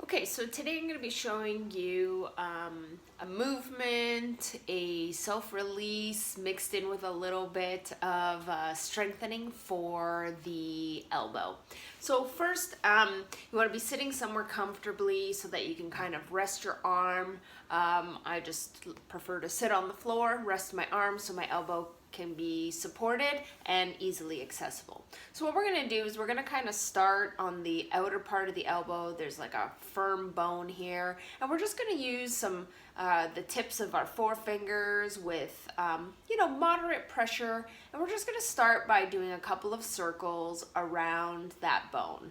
Okay, so today I'm going to be showing you a movement, a self-release mixed in with a little bit of strengthening for the elbow. So first, you want to be sitting somewhere comfortably so that you can kind of rest your arm. I just prefer to sit on the floor, rest my arm so my elbow can be supported and easily accessible. So what we're going to do is we're going to kind of start on the outer part of the elbow. There's like a firm bone here, and we're just going to use some the tips of our forefingers with moderate pressure, and we're just going to start by doing a couple of circles around that bone,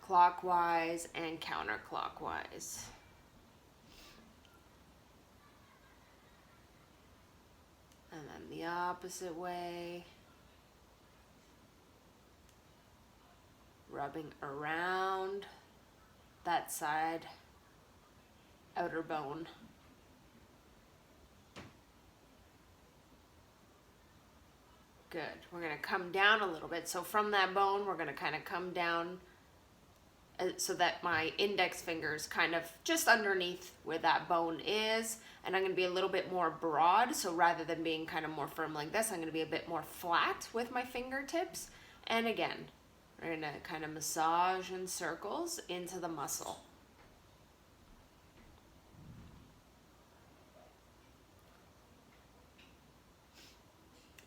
clockwise and counterclockwise. And then the opposite way. Rubbing around that side outer bone. Good. We're going to come down a little bit. So from that bone, we're going to kind of come down so that my index finger is kind of just underneath where that bone is. And I'm going to be a little bit more broad. So rather than being kind of more firm like this, I'm going to be a bit more flat with my fingertips. And again, we're going to kind of massage in circles into the muscle.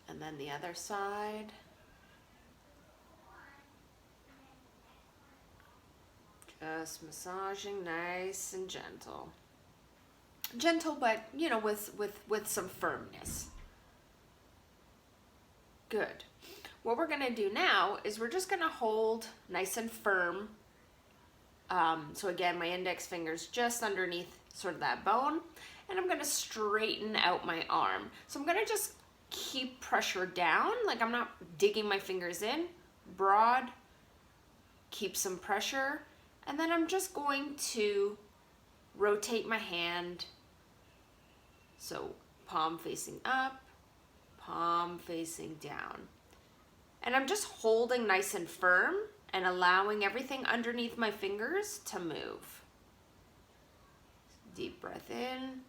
And then the other side. Just massaging nice and gentle. Gentle, but with some firmness. Good. What we're going to do now is we're just going to hold nice and firm. So again, my index finger's just underneath sort of that bone, and I'm going to straighten out my arm. So I'm going to just keep pressure down, like I'm not digging my fingers in, broad, keep some pressure, and then I'm just going to rotate my hand. So palm facing up, palm facing down. And I'm just holding nice and firm and allowing everything underneath my fingers to move. Deep breath in.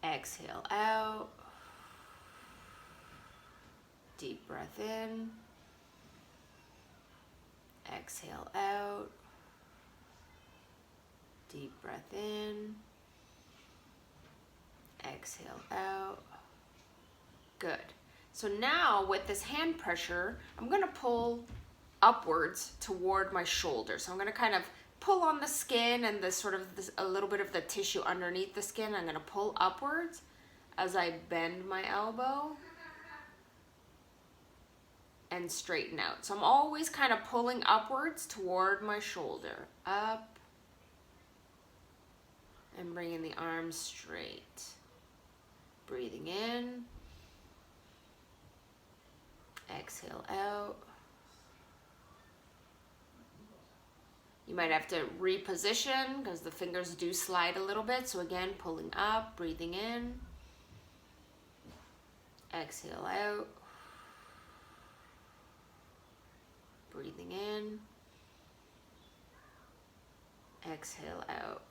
Exhale out. Deep breath in. Exhale out. Deep breath in. Exhale out. Good. So now with this hand pressure, I'm going to pull upwards toward my shoulder. So I'm going to kind of pull on the skin and a little bit of the tissue underneath the skin. I'm going to pull upwards as I bend my elbow and straighten out. So I'm always kind of pulling upwards toward my shoulder. Up and bringing the arms straight. Breathing in. Exhale out. You might have to reposition because the fingers do slide a little bit. So again, pulling up, breathing in. Exhale out. Breathing in. Exhale out.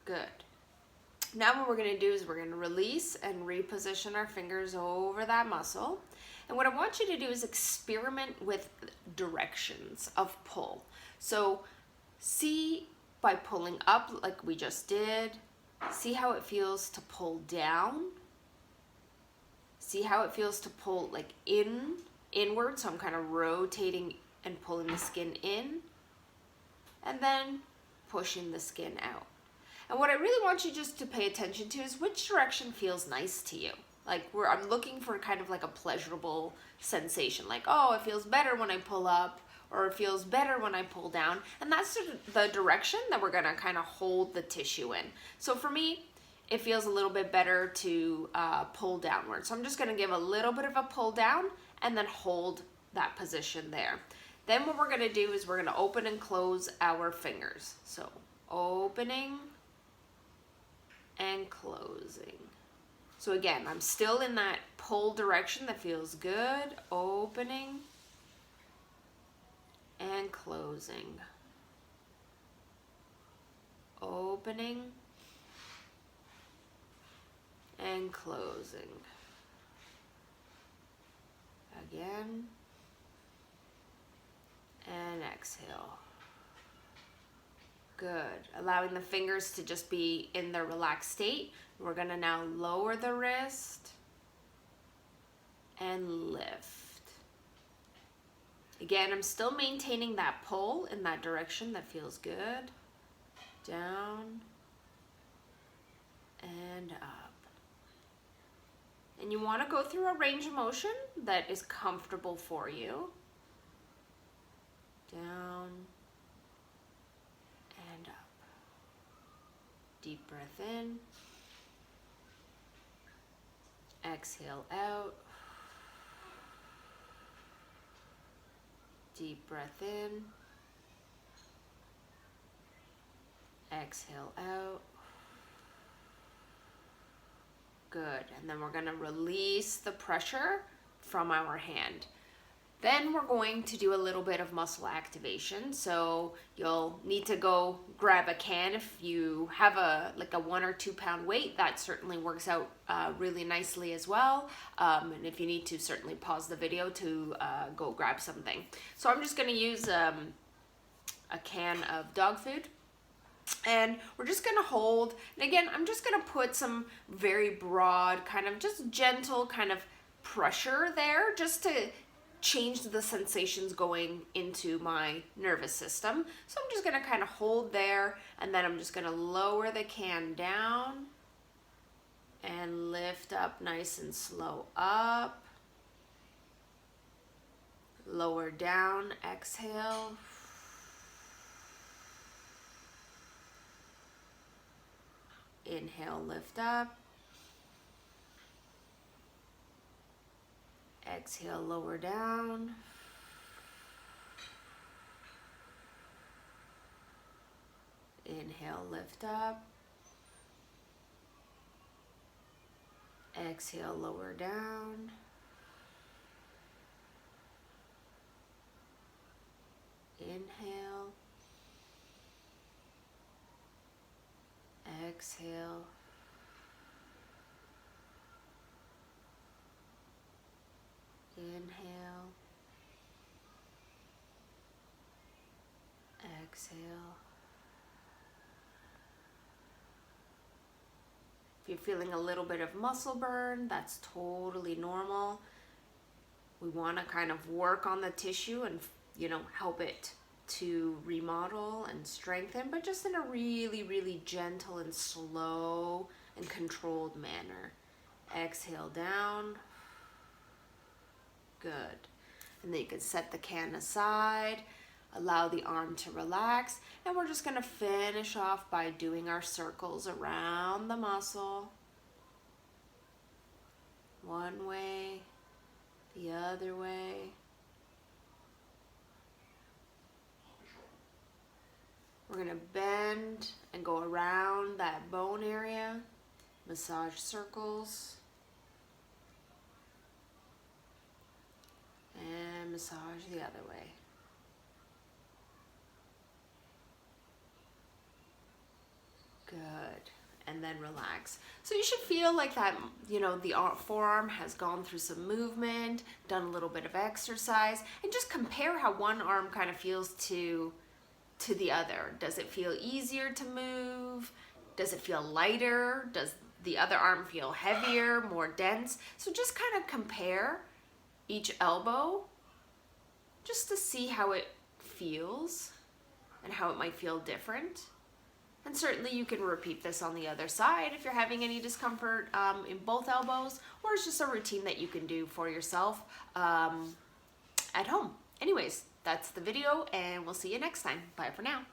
Good. Now what we're going to do is we're going to release and reposition our fingers over that muscle. And what I want you to do is experiment with directions of pull. So see by pulling up like we just did, see how it feels to pull down. See how it feels to pull like inward. So I'm kind of rotating and pulling the skin in and then pushing the skin out. And what I really want you just to pay attention to is which direction feels nice to you. Like I'm looking for kind of like a pleasurable sensation. Like, oh, it feels better when I pull up, or it feels better when I pull down. And that's the direction that we're gonna kind of hold the tissue in. So for me, it feels a little bit better to pull downward. So I'm just gonna give a little bit of a pull down and then hold that position there. Then what we're gonna do is we're gonna open and close our fingers. So opening and closing. So again, I'm still in that pull direction that feels good. Opening and closing. Opening and closing. Again. And exhale. Good. Allowing the fingers to just be in their relaxed state. We're going to now lower the wrist and lift. Again, I'm still maintaining that pull in that direction. That feels good. Down and up. And you want to go through a range of motion that is comfortable for you. Down and up. Deep breath in. Exhale out. Deep breath in. Exhale out. Good. And then we're going to release the pressure from our hand. Then we're going to do a little bit of muscle activation. So you'll need to go grab a can. If you have like a 1 or 2 pound weight, that certainly works out really nicely as well. And if you need to, certainly pause the video to go grab something. So I'm just going to use a can of dog food. And we're just going to hold. And again, I'm just going to put some very broad, kind of just gentle kind of pressure there just to change the sensations going into my nervous system. So I'm just going to kind of hold there, and then I'm just going to lower the can down and lift up nice and slow up. Lower down, exhale. Inhale, lift up. Exhale, lower down. Inhale, lift up. Exhale, lower down. Inhale. Exhale. Inhale. Exhale. If you're feeling a little bit of muscle burn, that's totally normal. We want to kind of work on the tissue and, help it to remodel and strengthen, but just in a really, really gentle and slow and controlled manner. Exhale down. Good. And then you can set the can aside, allow the arm to relax, and we're just going to finish off by doing our circles around the muscle. One way, the other way. We're going to bend and go around that bone area, massage circles. And massage the other way. Good. And then relax. So you should feel like that, the forearm has gone through some movement, done a little bit of exercise, and just compare how one arm kind of feels to the other. Does it feel easier to move? Does it feel lighter? Does the other arm feel heavier, more dense? So just kind of compare each elbow just to see how it feels and how it might feel different. And certainly you can repeat this on the other side if you're having any discomfort in both elbows, or it's just a routine that you can do for yourself at home. Anyways, that's the video, and we'll see you next time. Bye for now.